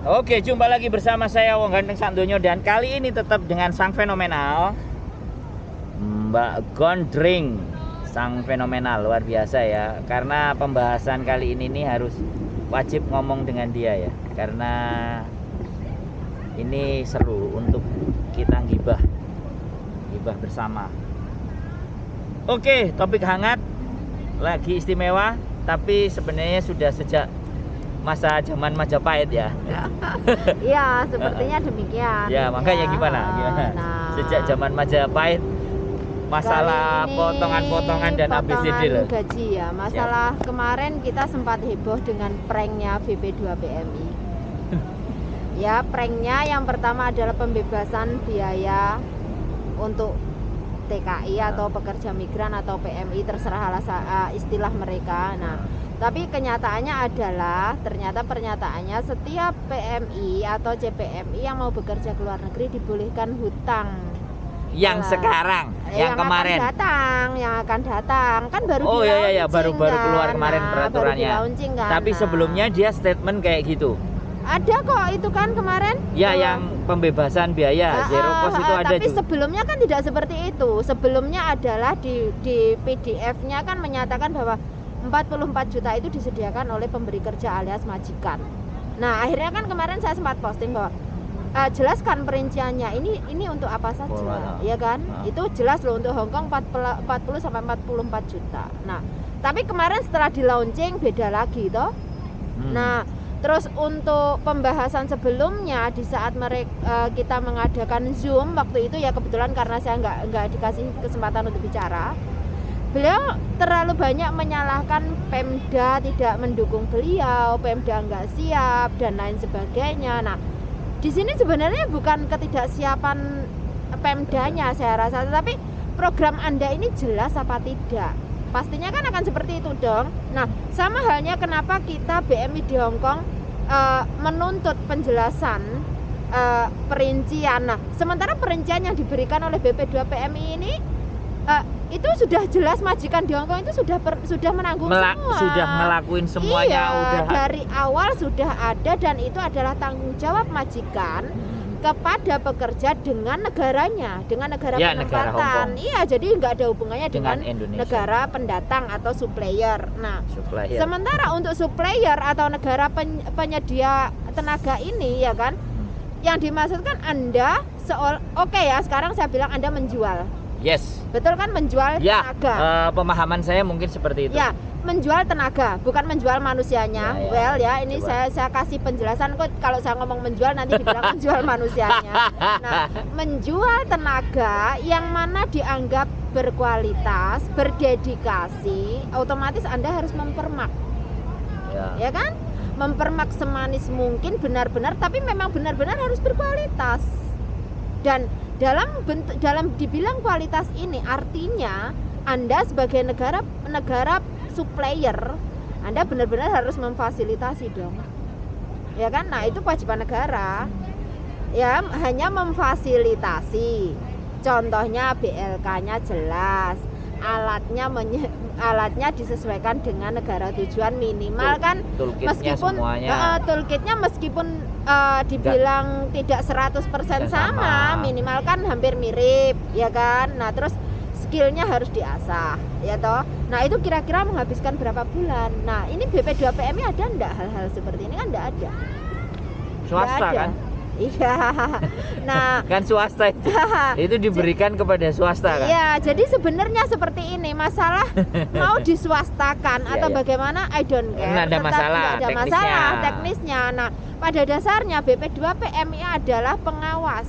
Oke, jumpa lagi bersama saya Wong Ganteng Sandonyo dan kali ini tetap dengan sang fenomenal Mbak Gondring. Sang fenomenal luar biasa ya. Karena pembahasan kali ini nih harus wajib ngomong dengan dia ya. Karena ini seru untuk kita gibah bersama. Oke, topik hangat lagi istimewa, tapi sebenarnya sudah sejak masa zaman Majapahit ya. Iya, sepertinya demikian. Ya, makanya gimana? Nah, sejak zaman Majapahit masalah potongan-potongan dan ABCD gaji ya. Masalah kemarin kita sempat heboh dengan pranknya BP2 PMI. Ya, pranknya yang pertama adalah pembebasan biaya untuk TKI atau pekerja migran atau PMI, terserah istilah mereka. Nah, tapi kenyataannya adalah ternyata pernyataannya setiap PMI atau CPMI yang mau bekerja ke luar negeri dibolehkan hutang. Yang sekarang, yang kemarin yang akan datang kan baru baru keluar kemarin peraturannya. Kan? Tapi sebelumnya dia statement kayak gitu. Ada kok itu kan kemarin. Ya, yang pembebasan biaya zero cost itu ada. Tapi sebelumnya kan tidak seperti itu. Sebelumnya adalah di PDF-nya kan menyatakan bahwa 44 juta itu disediakan oleh pemberi kerja alias majikan. Nah, akhirnya kan kemarin saya sempat posting bahwa jelaskan perinciannya. Ini untuk apa saja, ya kan? Itu jelas loh, untuk Hongkong 40 sampai 44 juta. Nah, tapi kemarin setelah di launching beda lagi toh. Nah, terus untuk pembahasan sebelumnya di saat kita mengadakan Zoom waktu itu ya, kebetulan karena saya nggak dikasih kesempatan untuk bicara, beliau terlalu banyak menyalahkan Pemda tidak mendukung beliau, Pemda nggak siap dan lain sebagainya. Nah, di sini sebenarnya bukan ketidaksiapan Pemdanya saya rasa, tetapi program Anda ini jelas apa tidak. Pastinya kan akan seperti itu dong. Nah, sama halnya kenapa kita BMI di Hongkong menuntut penjelasan perincian. Nah, sementara perincian yang diberikan oleh BP2 PMI ini itu sudah jelas majikan di Hongkong itu sudah menanggung semua. Sudah ngelakuin semuanya. Iya, udah dari awal sudah ada dan itu adalah tanggung jawab majikan kepada pekerja dengan negaranya, dengan negara penempatan. Iya, jadi nggak ada hubungannya dengan negara pendatang atau supplier. Nah, sementara untuk supplier atau negara penyedia tenaga ini ya kan, yang dimaksudkan Anda oke ya, sekarang saya bilang Anda menjual. Yes. Betul kan, menjual tenaga. Pemahaman saya mungkin seperti itu. Ya, menjual tenaga, bukan menjual manusianya. Ini saya kasih penjelasan kok, kalau saya ngomong menjual nanti dibilang menjual manusianya. Nah, menjual tenaga yang mana dianggap berkualitas, berdedikasi, otomatis Anda harus mempermak. Ya kan? Mempermak semanis mungkin, benar-benar, tapi memang benar-benar harus berkualitas. Dan dalam dibilang kualitas ini artinya Anda sebagai negara supplier, Anda benar-benar harus memfasilitasi dong, ya kan? Nah, itu kewajiban negara ya, hanya memfasilitasi. Contohnya BLK-nya jelas, alatnya disesuaikan dengan negara tujuan, minimal kan meskipun toolkitnya meskipun dibilang tidak 100% sama, minimal kan hampir mirip, ya kan? Nah, terus skillnya harus diasah, ya toh. Nah, itu kira-kira menghabiskan berapa bulan? Nah, ini BP2 PMI ada enggak hal-hal seperti ini? Kan enggak ada. Swasta kan? Iya. Nah, kan swasta itu diberikan kepada swasta kan? Iya, jadi sebenarnya seperti ini, masalah mau diswastakan atau bagaimana, I don't care. Nggak ada masalah teknisnya. Nah, pada dasarnya BP2 PMI adalah pengawas,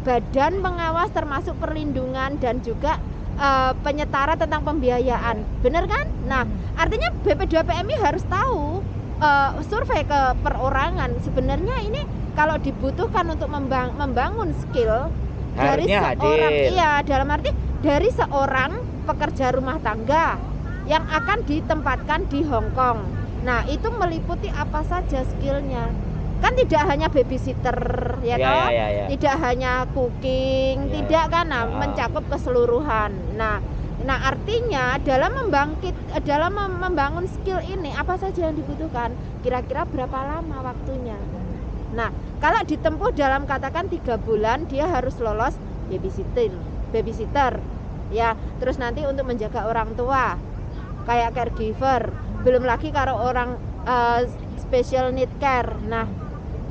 badan pengawas termasuk perlindungan dan juga penyetara tentang pembiayaan, benar kan? Nah, artinya BP2 PMI harus tahu survei ke perorangan sebenarnya ini kalau dibutuhkan untuk membangun skill dari seorang, dalam arti dari seorang pekerja rumah tangga yang akan ditempatkan di Hongkong. Nah, itu meliputi apa saja skillnya? Kan tidak hanya babysitter, tidak hanya cooking, tidak kan? Nah, mencakup keseluruhan. Nah, artinya dalam membangun skill ini apa saja yang dibutuhkan? Kira-kira berapa lama waktunya? Nah, kalau ditempuh dalam katakan 3 bulan dia harus lolos babysitter ya, terus nanti untuk menjaga orang tua kayak caregiver, belum lagi kalau orang special need care. Nah,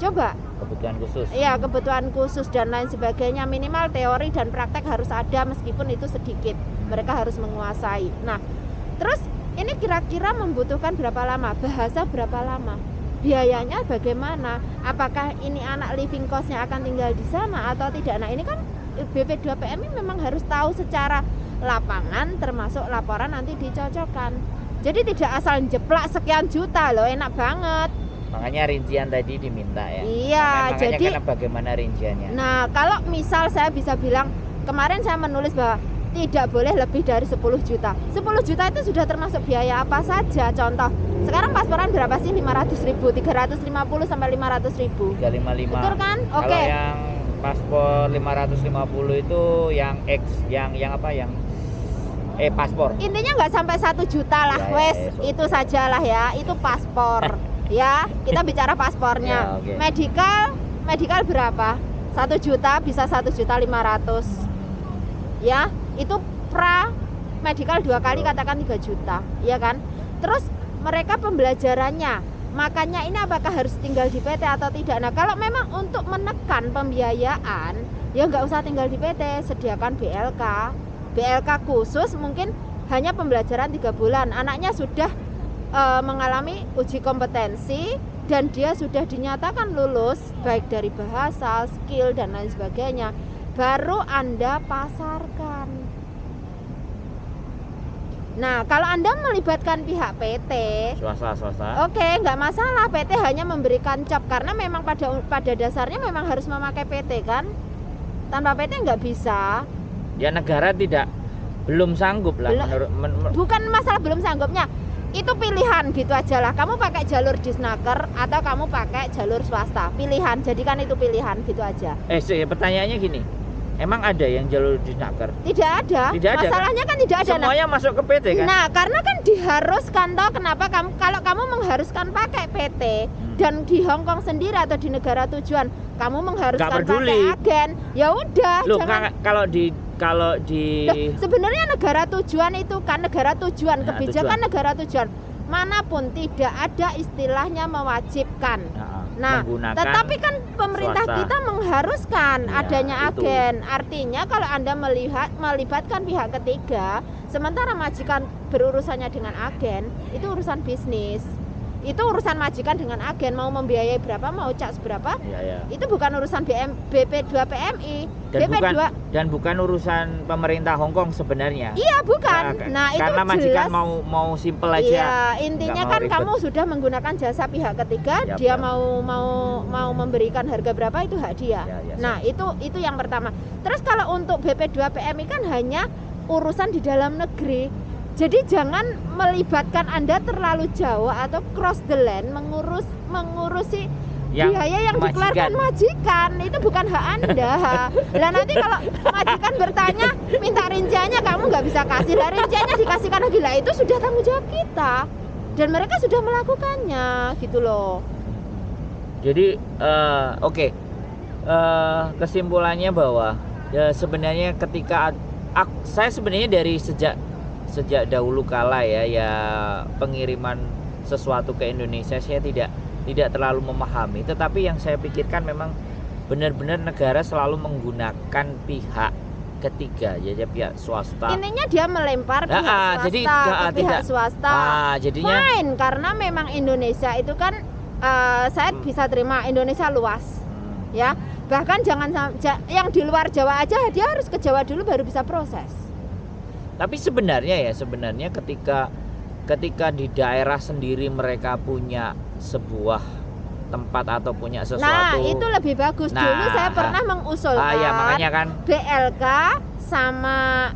coba kebutuhan khusus. Iya, kebutuhan khusus dan lain sebagainya, minimal teori dan praktek harus ada meskipun itu sedikit. Mereka harus menguasai. Nah, terus ini kira-kira membutuhkan berapa lama? Bahasa berapa lama? Biayanya bagaimana? Apakah ini anak living cost-nya akan tinggal di sana atau tidak? Nah, ini kan BP2PMI memang harus tahu secara lapangan, termasuk laporan nanti dicocokkan. Jadi tidak asal jeplak sekian juta loh, enak banget. Makanya rincian tadi diminta ya. Iya, makanya jadi karena bagaimana rinciannya. Nah, kalau misal saya bisa bilang, kemarin saya menulis bahwa tidak boleh lebih dari 10 juta. 10 juta itu sudah termasuk biaya apa saja. Contoh, sekarang pasporan berapa sih? 500.000, 350 sampai 500.000. 355. Betul kan? Oke. Kalau yang paspor 550 itu yang X, yang apa yang paspor. Intinya nggak sampai 1 juta lah, Ya, wes. ya, Itu sajalah ya, itu paspor. Ya, kita bicara paspornya. Ya, oke. Medical berapa? 1 juta bisa 1.500.000. Ya, itu pra medical 2 kali katakan 3 juta, ya kan? Terus mereka pembelajarannya, makanya ini apakah harus tinggal di PT atau tidak? Nah, kalau memang untuk menekan pembiayaan, ya nggak usah tinggal di PT, sediakan BLK khusus, mungkin hanya pembelajaran 3 bulan. Anaknya sudah mengalami uji kompetensi dan dia sudah dinyatakan lulus baik dari bahasa, skill dan lain sebagainya, baru Anda pasarkan. Nah, kalau Anda melibatkan pihak PT, swasta. oke, nggak masalah. PT hanya memberikan cap karena memang pada dasarnya memang harus memakai PT kan. Tanpa PT nggak bisa. Ya negara belum sanggup lah Bukan masalah belum sanggupnya. Itu pilihan gitu aja lah. Kamu pakai jalur Disnaker atau kamu pakai jalur swasta, pilihan. Jadikan itu pilihan gitu aja. Pertanyaannya gini, emang ada yang jalur Disnaker? Tidak ada. Masalahnya kan tidak ada. Semuanya masuk ke PT kan? Nah, karena kan diharuskan toh, kenapa kalau kamu mengharuskan pakai PT dan di Hong Kong sendiri atau di negara tujuan kamu mengharuskan pakai agen, ya udah. Loh, kalau di sebenarnya negara tujuan itu kan negara tujuan, kebijakan negara tujuan manapun tidak ada istilahnya mewajibkan. Nah, tetapi kan pemerintah swasta. kita mengharuskan Ya, adanya itu. agen. Artinya kalau Anda melibatkan pihak ketiga, sementara majikan berurusannya dengan agen, itu urusan bisnis. Itu urusan majikan dengan agen, mau membiayai berapa, mau cak seberapa, ya. itu bukan urusan BP2PMI. Dan bukan urusan pemerintah Hong Kong sebenarnya. Iya, bukan. Nah, itu karena majikan jelas, mau simple aja. Iya, intinya kan ribet. kamu sudah menggunakan jasa pihak ketiga, dia mau memberikan harga berapa itu hak dia. Ya, nah, itu yang pertama. Terus kalau untuk BP2PMI kan hanya urusan di dalam negeri. Jadi jangan melibatkan Anda terlalu jauh atau cross the land mengurusi biaya yang dikeluarkan majikan. Itu bukan hak Anda. Lah nanti kalau majikan bertanya minta rinciannya, kamu nggak bisa kasih. Lah rinciannya dikasihkan lagi, lah itu sudah tanggung jawab kita dan mereka sudah melakukannya gitu loh. Jadi kesimpulannya bahwa ya sebenarnya ketika saya sebenarnya dari sejak dahulu kala ya pengiriman sesuatu ke Indonesia saya tidak terlalu memahami, tetapi yang saya pikirkan memang benar-benar negara selalu menggunakan pihak ketiga, ya pihak swasta. Intinya dia melempar pihak swasta. Jadinya fine, karena memang Indonesia itu kan saya bisa terima Indonesia luas. Ya, bahkan jangan yang di luar Jawa aja dia harus ke Jawa dulu baru bisa proses. Tapi sebenarnya ketika di daerah sendiri mereka punya sebuah tempat atau punya sesuatu. Nah, itu lebih bagus. Dulu saya pernah mengusulkan makanya kan BLK sama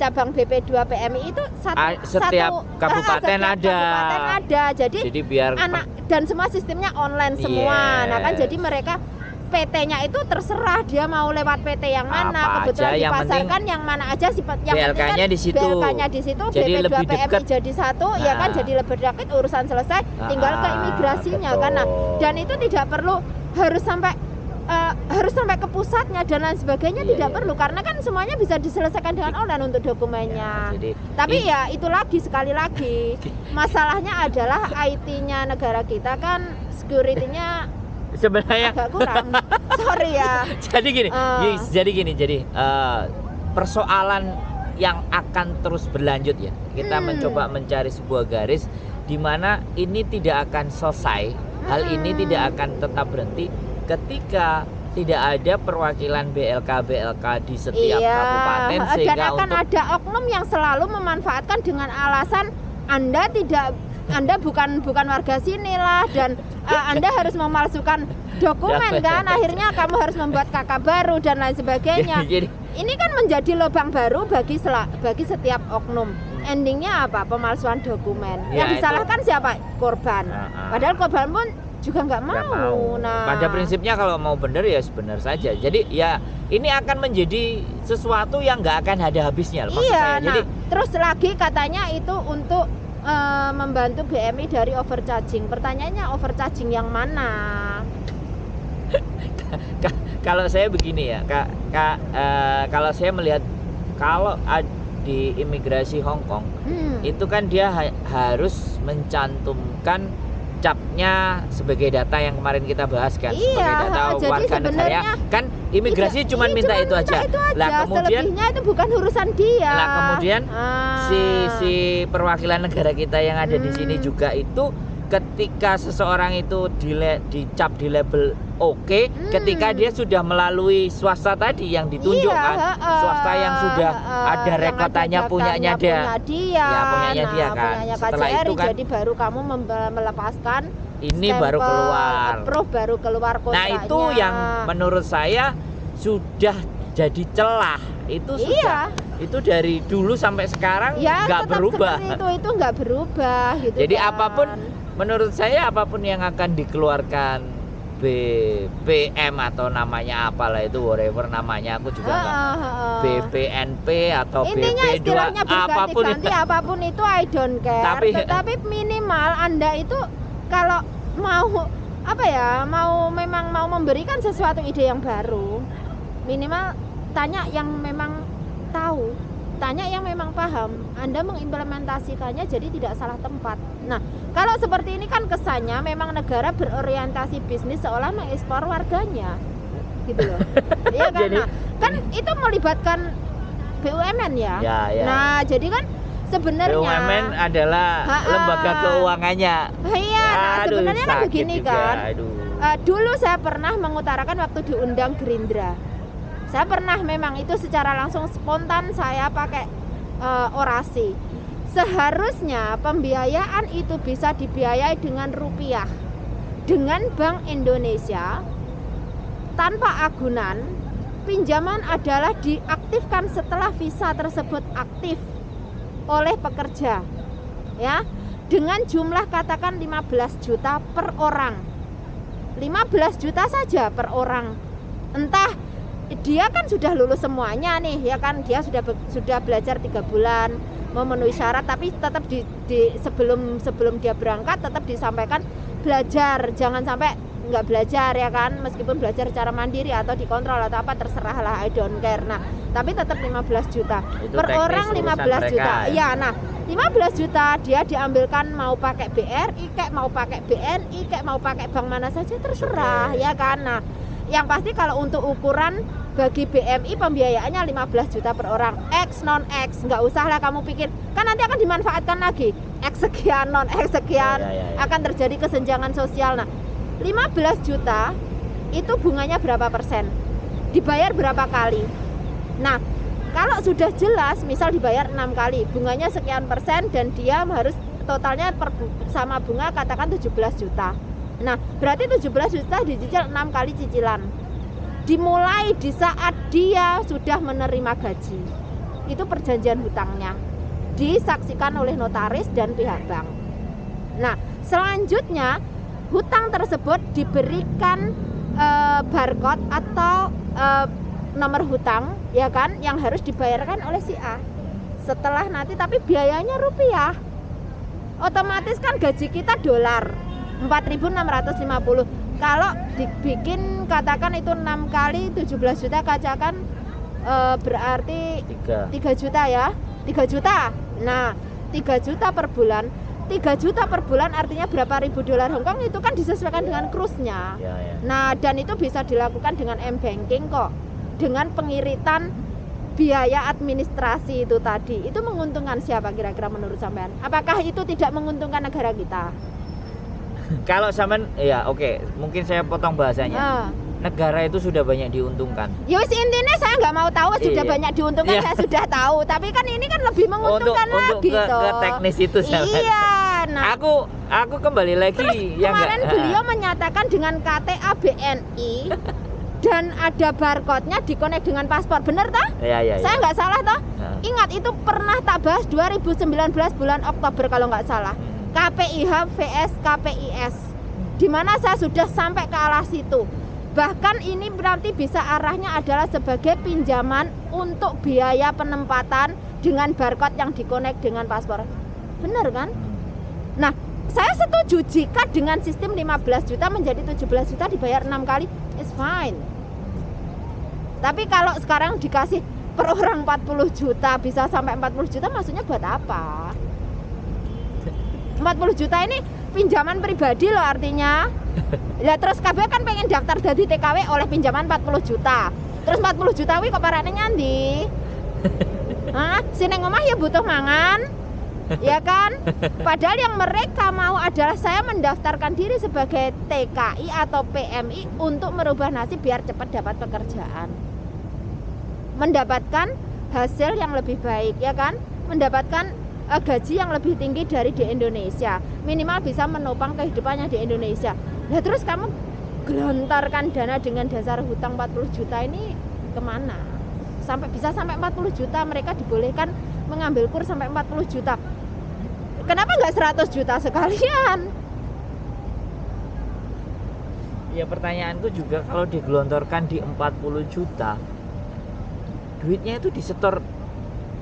cabang BP2PMI itu setiap kabupaten ada. Jadi biar anak dan semua sistemnya online semua. Nah, kan jadi mereka PT-nya itu terserah dia mau lewat PT yang mana, Apa kebetulan aja, yang dipasarkan yang mana aja yang BLK-nya di situ. BLK-nya di situ, Jadi BP2 lebih PMI dekat. jadi satu, ya kan, Nah. jadi lebih dekat, urusan selesai, tinggal ke imigrasinya kan. Nah, betul. dan itu tidak perlu harus sampai ke pusatnya dan lain sebagainya, Iya, tidak iya. perlu, karena kan semuanya bisa diselesaikan dengan online untuk dokumennya. Jadi Tapi ya itu lagi, sekali lagi masalahnya adalah IT-nya negara kita kan, security-nya sebenarnya agak kurang. Sorry ya. jadi gini, jadi persoalan yang akan terus berlanjut ya. Kita mencoba mencari sebuah garis di mana ini tidak akan selesai. Hal ini tidak akan tetap berhenti ketika tidak ada perwakilan BLK di setiap kabupaten, dan sehingga akan untuk ada oknum yang selalu memanfaatkan dengan alasan Anda bukan warga sini lah, dan Anda harus memalsukan dokumen kan, akhirnya kamu harus membuat KK baru dan lain sebagainya. jadi Ini kan menjadi lubang baru bagi setiap oknum. Endingnya apa? Pemalsuan dokumen. Ya, Yang disalahkan siapa? Korban. Padahal korban pun juga nggak mau. Nah, pada prinsipnya kalau mau benar ya benar saja. Jadi ya ini akan menjadi sesuatu yang nggak akan ada habisnya. Maksud iya. saya. Jadi Terus lagi katanya itu untuk membantu BMI dari overcharging. Pertanyaannya overcharging yang mana? kalau saya begini ya, kalau saya melihat kalau di imigrasi Hong Kong itu kan dia harus mencantumkan capnya sebagai data yang kemarin kita bahas kan, Iya, sebagai data jadi warga negara sebenarnya kan, imigrasi cuma minta itu aja. Lah kemudian selebihnya itu bukan urusan dia. Lah kemudian si perwakilan negara kita yang ada di sini juga itu, ketika seseorang itu dicap di label oke, ketika dia sudah melalui swasta tadi yang ditunjukkan, swasta yang sudah ada rekotannya punyanya dia. Ya, punyanya dia kan. Punyanya Setelah KJRI, itu kan jadi baru kamu melepaskan ini stempel, baru keluar. approve, baru keluar kontraknya. Nah, itu yang menurut saya sudah jadi celah. Itu sudah itu dari dulu sampai sekarang nggak berubah. Itu nggak berubah gitu. Jadi kan. apapun, menurut saya apapun yang akan dikeluarkan BPM atau namanya apalah itu, whatever namanya, aku juga nggak, BPNP atau intinya BP2 istilahnya apapun apapun itu I don't care. Tetapi minimal Anda itu kalau mau memang mau memberikan sesuatu ide yang baru, minimal tanya yang memang tahu, tanya yang memang paham. Anda mengimplementasikannya jadi tidak salah tempat. Nah, kalau seperti ini kan kesannya memang negara berorientasi bisnis seolah mengekspor warganya, gitu loh. Iya kan? Jadi, kan itu melibatkan BUMN ya. Ya. Nah, jadi kan sebenarnya BUMN adalah lembaga keuangannya. Iya, sebenarnya kan begini juga. kan. Aduh. Dulu saya pernah mengutarakan waktu diundang Gerindra. Saya pernah memang itu secara langsung spontan saya pakai orasi. Seharusnya pembiayaan itu bisa dibiayai dengan rupiah, dengan Bank Indonesia tanpa agunan. Pinjaman adalah diaktifkan setelah visa tersebut aktif oleh pekerja, ya, dengan jumlah katakan 15 juta per orang. 15 juta saja per orang. Entah dia kan sudah lulus semuanya nih, ya kan, dia sudah belajar 3 bulan, memenuhi syarat, tapi tetap sebelum dia berangkat tetap disampaikan belajar, jangan sampai nggak belajar, ya kan, meskipun belajar secara mandiri atau dikontrol atau apa, terserah lah, I don't care. Nah, tapi tetap 15 juta itu per orang, 15 juta ya. ya. Nah, 15 juta dia diambilkan, mau pakai BRI kayak mau pakai BNI kayak mau pakai bank mana saja terserah, ya kan. Nah, yang pasti kalau untuk ukuran bagi BMI pembiayaannya 15 juta per orang, X non X, nggak usah lah kamu pikir, kan nanti akan dimanfaatkan lagi, X sekian non X sekian, akan terjadi kesenjangan sosial. Nah, 15 juta itu bunganya berapa persen, dibayar berapa kali. Nah, kalau sudah jelas misal dibayar 6 kali, bunganya sekian persen, dan dia harus totalnya sama bunga katakan 17 juta. Nah, berarti 17 juta dicicil 6 kali cicilan. Dimulai di saat dia sudah menerima gaji. Itu perjanjian hutangnya. Disaksikan oleh notaris dan pihak bank. Nah, selanjutnya hutang tersebut diberikan barcode atau nomor hutang, ya kan, yang harus dibayarkan oleh si A. Setelah nanti tapi biayanya rupiah. Otomatis kan gaji kita dolar 4.650. Kalau dibikin katakan itu 6 kali 17 juta kacakan berarti 3 juta ya. 3 juta. Nah, 3 juta per bulan. 3 juta per bulan artinya berapa ribu dolar Hongkong, itu kan disesuaikan dengan kursnya. Ya. Nah, dan itu bisa dilakukan dengan m-banking kok. Dengan pengiritan biaya administrasi itu tadi. Itu menguntungkan siapa kira-kira menurut sampean? Apakah itu tidak menguntungkan negara kita? Kalau sampean ya oke, mungkin saya potong bahasanya. Negara itu sudah banyak diuntungkan. Ya wis, intinya saya nggak mau tahu sudah Iya. banyak diuntungkan, Iya. saya sudah tahu. Tapi kan ini kan lebih menguntungkan Untuk lagi ke teknis itu sampean. Iya. Nah, Aku kembali lagi terus yang kemarin nggak- beliau menyatakan dengan KTA BNI dan ada barcode-nya dikonek dengan paspor, bener toh? Ya. Saya nggak salah toh? Nah. Ingat itu pernah tak bahas 2019 bulan Oktober kalau nggak salah. KPIH vs KPIS, di mana saya sudah sampai ke arah situ. Bahkan ini nanti bisa arahnya adalah sebagai pinjaman untuk biaya penempatan dengan barcode yang dikonek dengan paspor. Bener kan? Nah, saya setuju jika dengan sistem 15 juta menjadi 17 juta dibayar 6 kali, it's fine. Tapi kalau sekarang dikasih per orang 40 juta, bisa sampai 40 juta, maksudnya buat apa? 40 juta ini pinjaman pribadi loh artinya. Lah terus kabeh kan pengen daftar jadi TKW oleh pinjaman 40 juta. Terus 40 juta wi kok parane nyandi? Hah? Sini ngomah ya butuh mangan. Ya kan? Padahal yang mereka mau adalah saya mendaftarkan diri sebagai TKI atau PMI untuk merubah nasib biar cepat dapat pekerjaan. Mendapatkan hasil yang lebih baik, ya kan? Mendapatkan gaji yang lebih tinggi dari di Indonesia, minimal bisa menopang kehidupannya di Indonesia. Nah terus kamu gelontorkan dana dengan dasar hutang 40 juta ini kemana? Bisa sampai 40 juta, mereka dibolehkan mengambil kurs sampai 40 juta. Kenapa nggak 100 juta sekalian? Ya pertanyaanku juga, kalau digelontorkan di 40 juta, duitnya itu disetor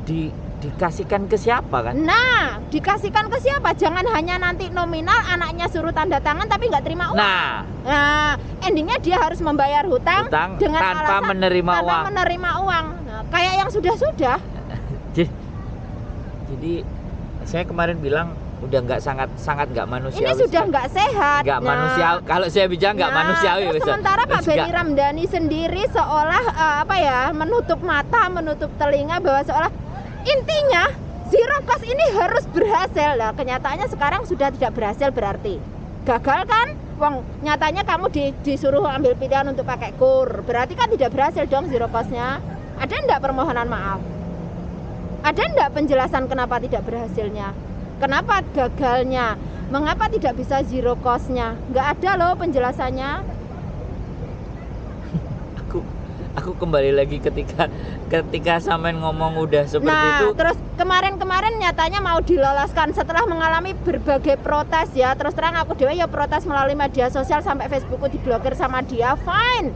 dikasihkan ke siapa kan? Nah, dikasihkan ke siapa? Jangan hanya nanti nominal anaknya suruh tanda tangan tapi nggak terima uang. Nah, endingnya dia harus membayar hutang dengan tanpa alasan menerima tanpa uang. menerima uang. Nah, kayak yang sudah-sudah. Jadi saya kemarin bilang udah sangat nggak manusiawi. Ini sudah nggak sehat. Nggak manusiawi. Kalau saya bilang nggak manusiawi. Terus sementara Pak Benny Ramdhani sendiri seolah menutup mata, menutup telinga bahwa seolah intinya zero cost ini harus berhasil. Lah kenyataannya sekarang sudah tidak berhasil, berarti gagal kan? Wong nyatanya kamu disuruh ambil pilihan untuk pakai kur, berarti kan tidak berhasil dong zero cost-nya. Ada enggak permohonan maaf? Ada enggak penjelasan kenapa tidak berhasilnya? Kenapa gagalnya? Mengapa tidak bisa zero cost-nya? Enggak ada loh penjelasannya. Aku kembali lagi ketika sampean ngomong udah seperti itu. Terus kemarin nyatanya mau diloloskan setelah mengalami berbagai protes ya. Terus terang aku dewa ya protes melalui media sosial sampai Facebookku diblokir sama dia. Fine.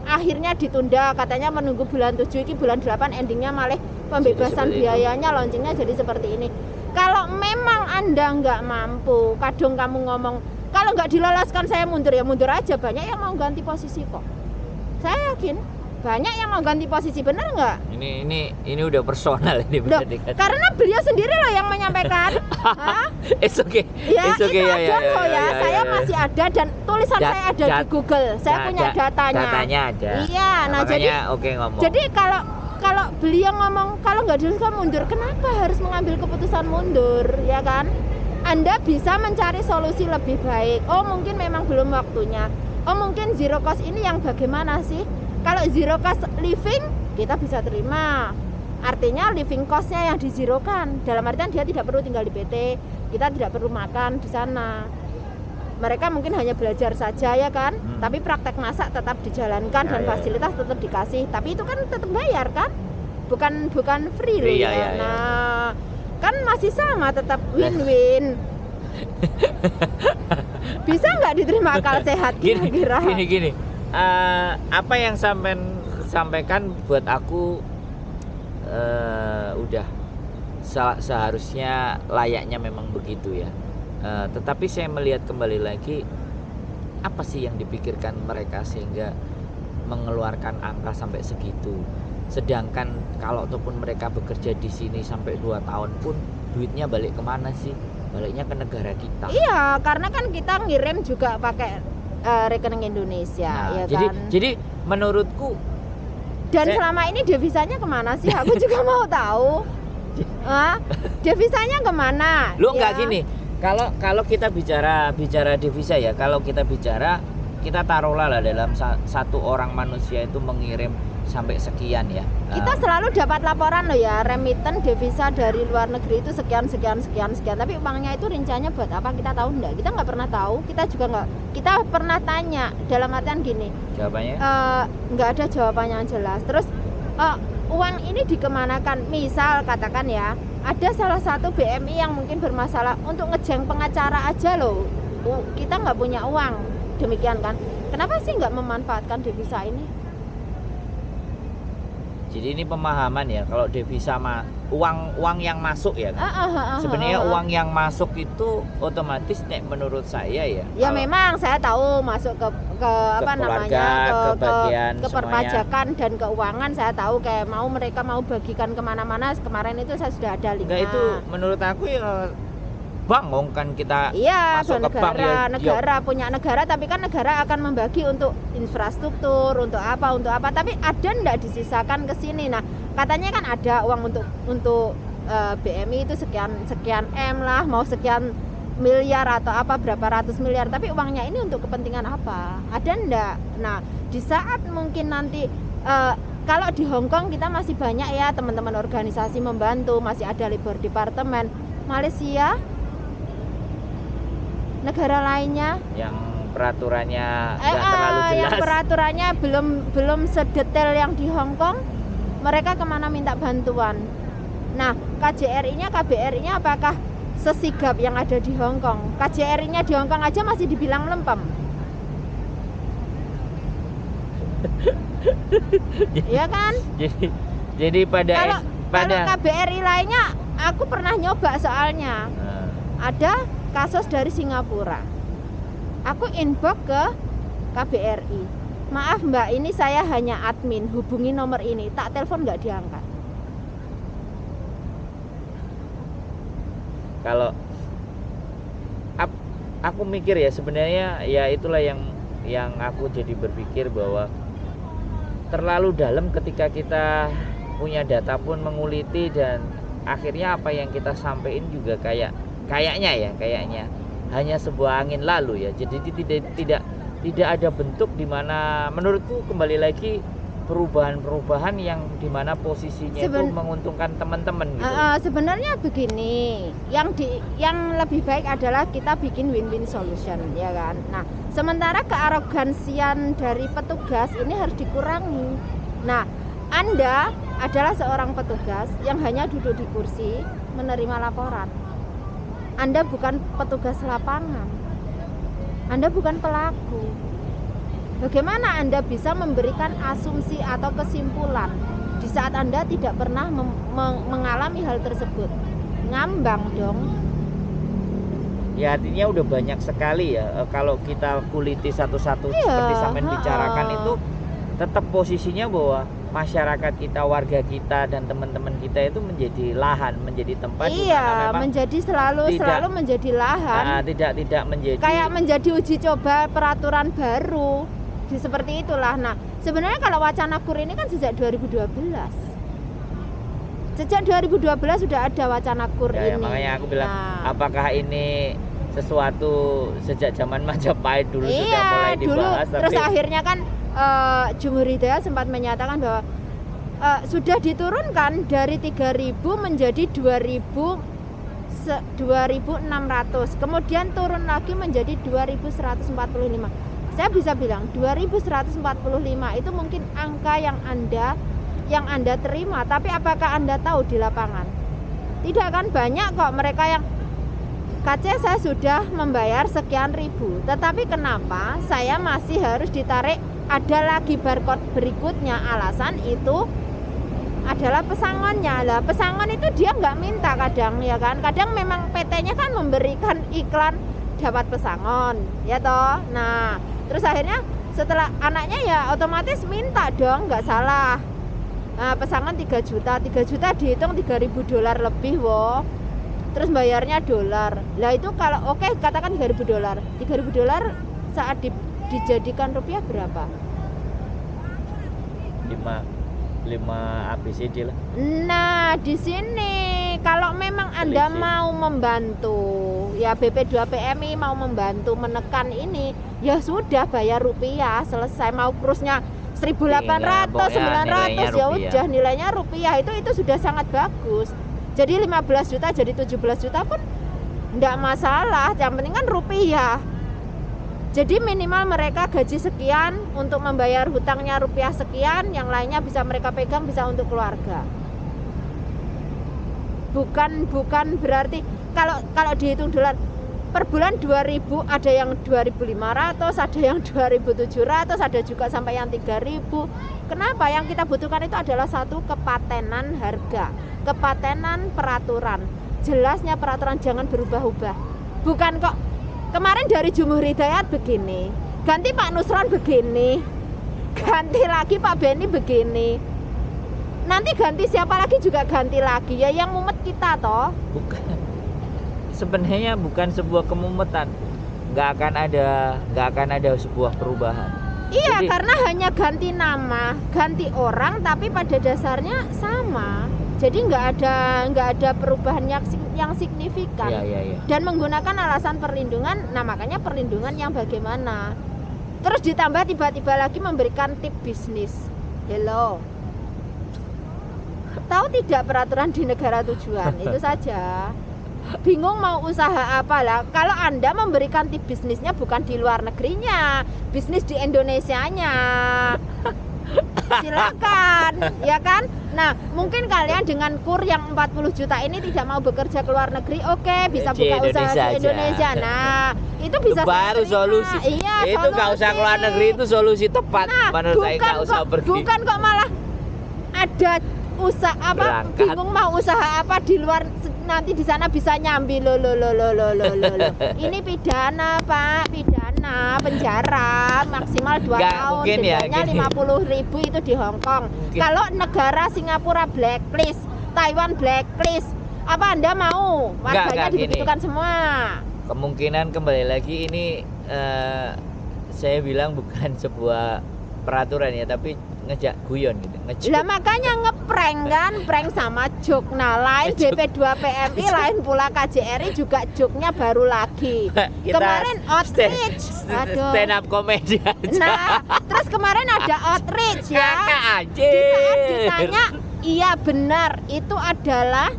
Akhirnya ditunda, katanya menunggu bulan 7 ini bulan 8 endingnya malah pembebasan biayanya, launchingnya jadi seperti ini. Kalau memang Anda nggak mampu, kadang kamu ngomong kalau nggak diloloskan saya mundur, ya mundur aja. Banyak yang mau ganti posisi kok. Saya yakin banyak yang mau ganti posisi, benar nggak? Ini udah personal ini Loh, karena beliau sendiri loh yang menyampaikan. Hah? It's okay. Ya, It's okay. itu ada kok ya. Saya masih ada dan tulisan saya ada di Google. Saya punya datanya. Datanya ada. Iya, nah jadi oke ngomong. Jadi kalau beliau ngomong kalau nggak diloloskan mundur, kenapa harus mengambil keputusan mundur, ya kan? Anda bisa mencari solusi lebih baik. Oh, mungkin memang belum waktunya. Oh, mungkin zero cost ini yang bagaimana sih? Kalau zero cost living kita bisa terima, artinya living cost-nya yang dizerokan. Dalam artian dia tidak perlu tinggal di PT, kita tidak perlu makan di sana. Mereka mungkin hanya belajar saja ya kan, tapi praktek masak tetap dijalankan dan fasilitas tetap dikasih. Tapi itu kan tetap bayar kan, bukan free loh ya. Nah, kan masih sama, tetap win-win. Bisa nggak diterima akal sehat kira-kira? Gini. apa yang sampaikan buat aku udah seharusnya layaknya memang begitu ya. Tetapi saya melihat kembali lagi apa sih yang dipikirkan mereka sehingga mengeluarkan angka sampai segitu. Sedangkan kalau ataupun mereka bekerja di sini sampai 2 tahun pun duitnya balik kemana sih? Baliknya ke negara kita. Iya, karena kan kita ngirim juga pakai rekening Indonesia, ya kan. Jadi menurutku dan selama ini devisanya kemana sih? Aku juga mau tahu. Devisanya kemana? Lu nggak gini. Kalau kita bicara devisa ya, kalau kita taruhlah dalam satu orang manusia itu mengirim sampai sekian ya. Kita selalu dapat laporan loh ya, remitten devisa dari luar negeri itu sekian. Tapi uangnya itu rinciannya buat apa kita tahu enggak? Kita nggak pernah tahu. Kita juga nggak. Kita pernah tanya dalam artian gini. Jawabannya? Nggak ada jawabannya yang jelas. Terus uang ini dikemanakan? Misal katakan ya, ada salah satu BMI yang mungkin bermasalah untuk ngejeng pengacara aja loh. Kita nggak punya uang, demikian kan? Kenapa sih nggak memanfaatkan devisa ini? Jadi ini pemahaman ya, kalau devisa uang yang masuk ya kan. Sebenarnya uang yang masuk itu otomatis menurut saya ya. Ya memang saya tahu masuk ke apa namanya ke perpajakan dan keuangan saya tahu kayak mereka mau bagikan kemana-mana kemarin itu saya sudah ada linknya. Enggak, itu menurut aku ya bank kan kita masuk ke bank ya, negara punya negara, tapi kan negara akan membagi untuk infrastruktur, untuk apa tapi ada ndak disisakan ke sini. Nah katanya kan ada uang untuk BMI itu sekian M lah, mau sekian miliar atau apa berapa ratus miliar, tapi uangnya ini untuk kepentingan apa, ada ndak? Nah di saat mungkin nanti kalau di Hong Kong kita masih banyak ya teman-teman organisasi membantu, masih ada labor department. Malaysia, negara lainnya yang peraturannya nggak terlalu jelas, yang peraturannya belum sedetail yang di Hong Kong, mereka kemana minta bantuan. Nah KJRI-nya KBRI-nya apakah sesigap yang ada di Hong Kong? KJRI-nya di Hong Kong aja masih dibilang melempem. Iya kan? Jadi pada kalau KBRI lainnya aku pernah nyoba soalnya. Ada kasus dari Singapura. Aku inbox ke KBRI. Maaf Mbak, ini saya hanya admin, hubungi nomor ini. Tak telepon nggak diangkat. Kalau aku mikir ya sebenarnya ya itulah yang aku jadi berpikir bahwa terlalu dalam ketika kita punya data pun menguliti, dan akhirnya apa yang kita sampaikan juga kayaknya hanya sebuah angin lalu ya. Jadi tidak ada bentuk di mana menurutku kembali lagi perubahan yang di mana posisinya itu menguntungkan teman-teman gitu. Sebenarnya begini, yang lebih baik adalah kita bikin win-win solution ya kan. Nah, sementara kearogansian dari petugas ini harus dikurangi. Nah, Anda adalah seorang petugas yang hanya duduk di kursi menerima laporan. Anda bukan petugas lapangan. Anda bukan pelaku. Bagaimana Anda bisa memberikan asumsi atau kesimpulan di saat Anda tidak pernah mengalami hal tersebut? Ngambang dong. Ya artinya udah banyak sekali ya kalau kita kuliti satu-satu seperti sampean bicarakan itu tetap posisinya bahwa masyarakat kita, warga kita dan teman-teman kita itu menjadi lahan, menjadi tempat di mana memang menjadi selalu menjadi lahan. Tidak menjadi kayak menjadi uji coba peraturan baru. Seperti itulah. Nah, sebenarnya kalau wacana KUR ini kan sejak 2012. Sejak 2012 sudah ada wacana KUR ini. Ya, makanya aku bilang, apakah ini sesuatu sejak zaman Majapahit dulu sudah mulai dibahas? Terus akhirnya kan Jumhur Hidayat sempat menyatakan bahwa sudah diturunkan dari 3.000 menjadi 2.600, kemudian turun lagi menjadi 2.145. Saya bisa bilang 2.145 itu mungkin angka yang Anda terima, tapi apakah Anda tahu di lapangan? Tidak kan, banyak kok mereka yang KC saya sudah membayar sekian ribu, tetapi kenapa saya masih harus ditarik ada lagi barcode berikutnya, alasan itu adalah pesangonnya. Lah pesangon itu dia nggak minta kadang, ya kan, kadang memang PT-nya kan memberikan iklan dapat pesangon, ya toh. Nah terus akhirnya setelah anaknya ya otomatis minta dong, nggak salah. Nah, pesangon 3 juta dihitung $3.000 lebih woh. Terus bayarnya dolar. Lah itu kalau oke, katakan $3.000 saat dijadikan rupiah berapa? 5 ABCD lah. Nah, di sini kalau memang Anda Selisih. mau membantu, ya BP2PMI mau membantu menekan ini, ya sudah bayar rupiah, selesai. Mau kursnya 1.800, Pokoknya 900 ya udah nilainya rupiah, itu sudah sangat bagus. Jadi 15 juta jadi 17 juta pun enggak masalah, yang penting kan rupiah. Jadi minimal mereka gaji sekian untuk membayar hutangnya rupiah sekian, yang lainnya bisa mereka pegang, bisa untuk keluarga. Bukan berarti kalau dihitung dolar per bulan 2.000, ada yang 2.500, ada yang 2.700, ada juga sampai yang 3.000. Kenapa? Yang kita butuhkan itu adalah satu, kepatenan harga, kepatenan peraturan. Jelasnya peraturan, jangan berubah-ubah. Bukan kok kemarin dari Jumhur Hidayat begini, ganti Pak Nusron begini, ganti lagi Pak Beni begini, nanti ganti siapa lagi juga ganti lagi, ya yang mumet kita toh. Bukan, sebenarnya bukan sebuah kemumetan, nggak akan ada sebuah perubahan. Iya. Jadi, karena hanya ganti nama, ganti orang, tapi pada dasarnya sama. Jadi nggak ada perubahan yang signifikan. iya. Dan menggunakan alasan perlindungan. Nah makanya perlindungan yang bagaimana? Terus ditambah tiba-tiba lagi memberikan tip bisnis. Hello, tahu tidak peraturan di negara tujuan? Itu saja. Bingung mau usaha apa lah. Kalau Anda memberikan tip bisnisnya bukan di luar negerinya, bisnis di Indonesianya, silakan, ya kan? Nah, mungkin kalian dengan kur yang 40 juta ini tidak mau bekerja ke luar negeri, oke, bisa Di buka usaha Indonesia di Indonesia. aja. Nah, itu bisa itu baru saya terima. solusi. Iya, Itu nggak usah solusi. keluar negeri, itu solusi tepat. Nah, Menurut saya nggak usah pergi. bukan kok malah ada usaha apa, Berangkat. bingung mau usaha apa di luar, nanti di sana bisa nyambi lo. Ini pidana Pak, pidana, penjara maksimal 2 Nggak, tahun, mungkin ya, dendanya gini. 50.000 itu di Hong Kong. Mungkin. Kalau negara Singapura blacklist, Taiwan blacklist, apa Anda mau warganya gini. dibegitukan semua? Kemungkinan kembali lagi ini saya bilang bukan sebuah peraturan ya, tapi ngejak guyon gitu, ngejok. Lah makanya ngeprank kan, prank sama joke. Nah, lain Ngejok. BP2PMI, lain pula KJRI juga joke-nya baru lagi. Kita Kemarin outreach. Aduh. stand up comedy aja. Nah, terus kemarin ada outreach ya. Kakak aja. Di saat ditanya, iya benar, itu adalah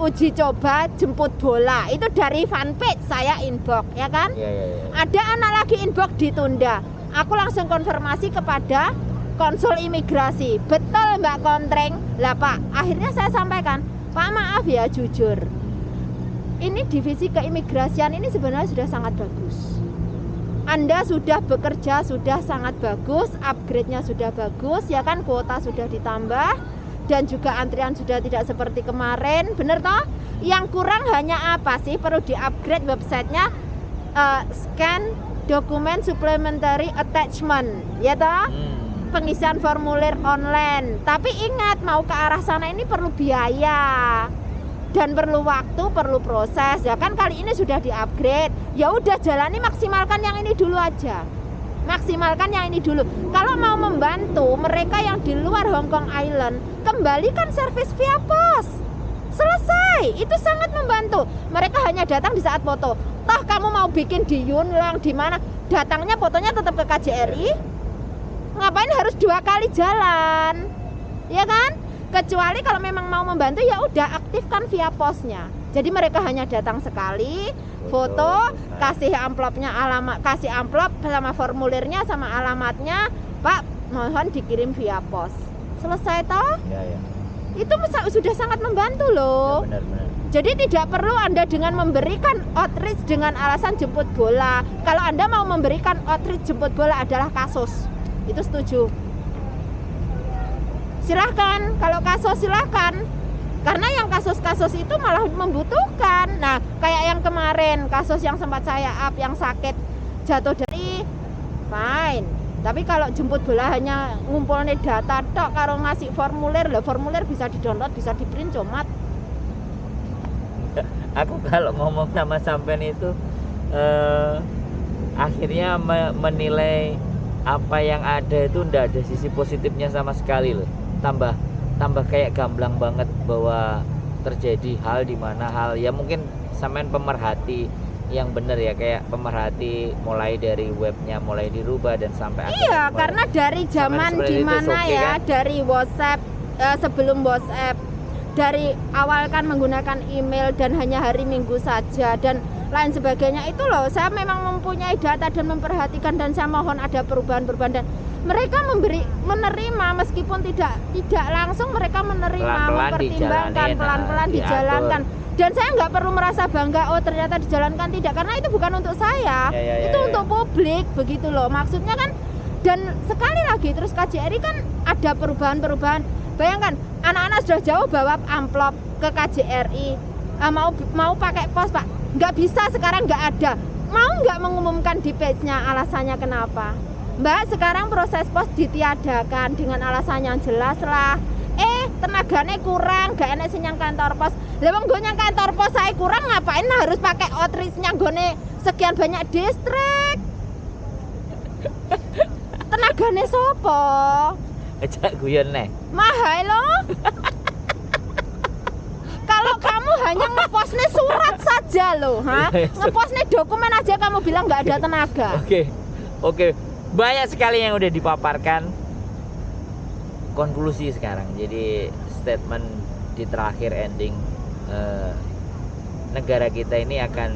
uji coba jemput bola. Itu dari fanpage saya inbox, ya kan? Iya. Ada anak lagi inbox ditunda. Aku langsung konfirmasi kepada konsul imigrasi. Betul Mbak Kontreng. Lah Pak, akhirnya saya sampaikan, Pak maaf ya jujur, ini divisi keimigrasian ini sebenarnya sudah sangat bagus. Anda sudah bekerja sudah sangat bagus, upgrade-nya sudah bagus, ya kan, kuota sudah ditambah, dan juga antrian sudah tidak seperti kemarin, bener toh? Yang kurang hanya apa sih? Perlu di-upgrade websitenya, scan dokumen supplementary attachment, ya toh? Pengisian formulir online. Tapi ingat, mau ke arah sana ini perlu biaya dan perlu waktu, perlu proses. Ya kan kali ini sudah di-upgrade. Ya udah jalani, maksimalkan yang ini dulu aja. Maksimalkan yang ini dulu. Kalau mau membantu mereka yang di luar Hong Kong Island, kembalikan servis via pos. Selesai. Itu sangat membantu. Mereka hanya datang di saat foto. Toh kamu mau bikin di Yunlong di mana, datangnya fotonya tetap ke KJRI. Ngapain harus 2 kali jalan, ya kan? Kecuali kalau memang mau membantu, ya udah aktifkan via posnya. Jadi mereka hanya datang sekali, foto, kasih amplopnya, alamat, kasih amplop sama formulirnya sama alamatnya, Pak mohon dikirim via pos. Selesai toh? Ya. Itu sudah sangat membantu loh. Ya, benar. Jadi tidak perlu Anda dengan memberikan outreach dengan alasan jemput bola. Kalau Anda mau memberikan outreach jemput bola adalah kasus, itu setuju. Silahkan, kalau kasus silahkan. Karena yang kasus-kasus itu malah membutuhkan. Nah, kayak yang kemarin, kasus yang sempat saya up, yang sakit jatuh dari, fine. Tapi kalau jemput bola hanya ngumpulnya data tok, kalau ngasih formulir, lah formulir bisa di-download, bisa di-print, comat. Aku kalau ngomong sama sampean itu akhirnya menilai apa yang ada itu ndak ada sisi positifnya sama sekali loh. Tambah kayak gamblang banget bahwa terjadi hal di mana hal ya mungkin sampean pemerhati yang bener ya, kayak pemerhati mulai dari webnya mulai dirubah dan sampai iya, karena dari zaman dimana ya, kan? Dari WhatsApp, sebelum WhatsApp, dari awal kan menggunakan email dan hanya hari Minggu saja dan lain sebagainya, itu loh saya memang mempunyai data dan memperhatikan, dan saya mohon ada perubahan-perubahan, dan mereka menerima meskipun tidak langsung, mereka menerima, mempertimbangkan, pelan-pelan dijalankan. Dan saya nggak perlu merasa bangga, oh ternyata dijalankan, tidak, karena itu bukan untuk saya, itu untuk publik, begitu loh maksudnya kan. Dan sekali lagi terus KJRI kan ada perubahan-perubahan. Bayangkan anak-anak sudah jauh bawa amplop ke KJRI, mau pakai pos Pak, nggak bisa, sekarang nggak ada. Mau nggak mengumumkan di page-nya, alasannya kenapa? Mbak, sekarang proses pos ditiadakan dengan alasan yang jelas lah. Tenaganya kurang, gak enak sih yang kantor pos. Lewat gue yang kantor pos saya kurang, ngapain harus pakai outreach-nya gue sekian banyak distrik? Tenaganya sopo? Ajak guyon nih. Mahal loh. Kalau kamu hanya ngepostnya surat saja loh, ngepostnya dokumen aja kamu bilang nggak ada tenaga. Oke. Banyak sekali yang udah dipaparkan. Konklusi sekarang, jadi statement di terakhir ending, negara kita ini akan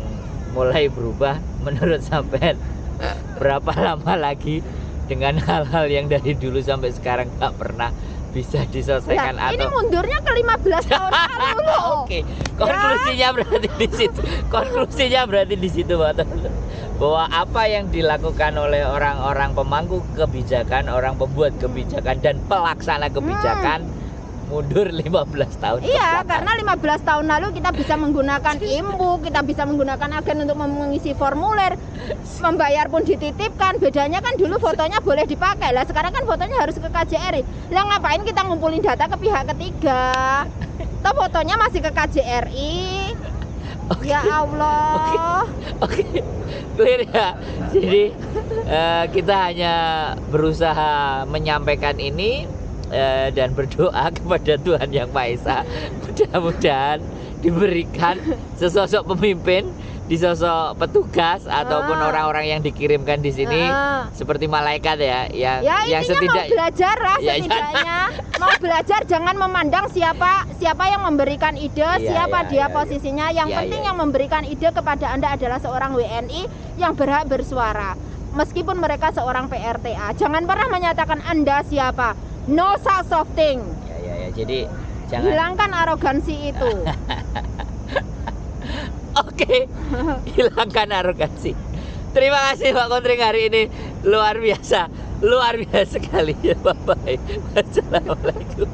mulai berubah menurut sampean berapa lama lagi dengan hal-hal yang dari dulu sampai sekarang nggak pernah bisa diselesaikan, nah, atau ini mundurnya ke 15 tahun lalu loh. Oke. Konklusinya berarti di situ. Konklusinya berarti di situ, bahwa apa yang dilakukan oleh orang-orang pemangku kebijakan, orang pembuat kebijakan dan pelaksana kebijakan mundur 15 tahun. Iya, karena 15 tahun lalu kita bisa menggunakan IMBU, kita bisa menggunakan agen untuk mengisi formulir, membayar pun dititipkan. Bedanya kan dulu fotonya boleh dipakai, lah sekarang kan fotonya harus ke KJRI. Lah ngapain kita ngumpulin data ke pihak ketiga? Toh fotonya masih ke KJRI. Ya Allah. Oke. Clear ya. Jadi kita hanya berusaha menyampaikan ini dan berdoa kepada Tuhan Yang Maha Esa, mudah-mudahan diberikan sesosok pemimpin, di sosok petugas ataupun orang-orang yang dikirimkan di sini seperti malaikat ya, yang setidaknya mau belajar lah, setidaknya mau belajar, jangan memandang siapa yang memberikan ide, posisinya. Yang penting yang memberikan ide kepada Anda adalah seorang WNI yang berhak bersuara, meskipun mereka seorang PRTA. Jangan pernah menyatakan Anda siapa. No such of thing. Ya. Jadi jangan, hilangkan arogansi itu. Oke. Hilangkan arogansi. Terima kasih Pak Kontring hari ini, luar biasa sekali ya. Bye bye. Assalamualaikum.